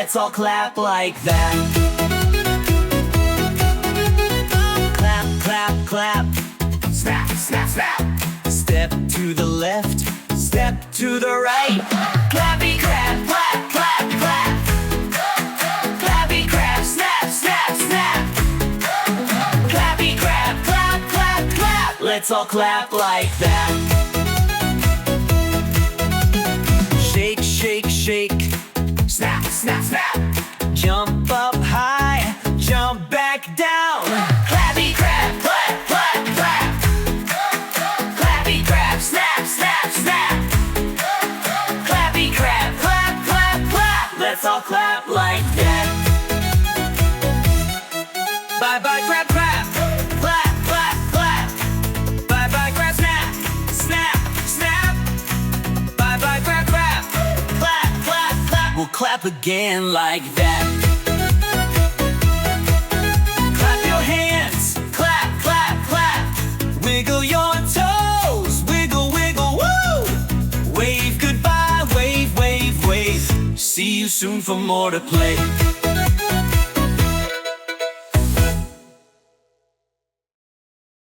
Let's all clap like that. Clap, clap, clap. Snap, snap, snap. Step to the left, step to the right. Clappy, clap, clap, clap, clap. Clappy, clap, snap, snap, snap. Clappy, clap, clap, clap, clap. Let's all clap like that. Shake, shake, shake. Snap, snap, snap. Jump up high, jump back down. Clappy, clap, clap, clap, clap. Clappy, clap, snap, snap, snap. Clappy, clap, clap, clap, clap. Let's all clap like that. Bye-bye, clap, clap. Clap, clap, clap. Bye-bye, clap, snap. Snap, snap. Bye-bye, clap, clap. Clap, clap, clap. We'll clap again like that. Clap your hands. Clap, clap, clap. Wiggle your toes. Wiggle, wiggle, woo! Wave goodbye. Wave, wave, wave. See you soon for more to play.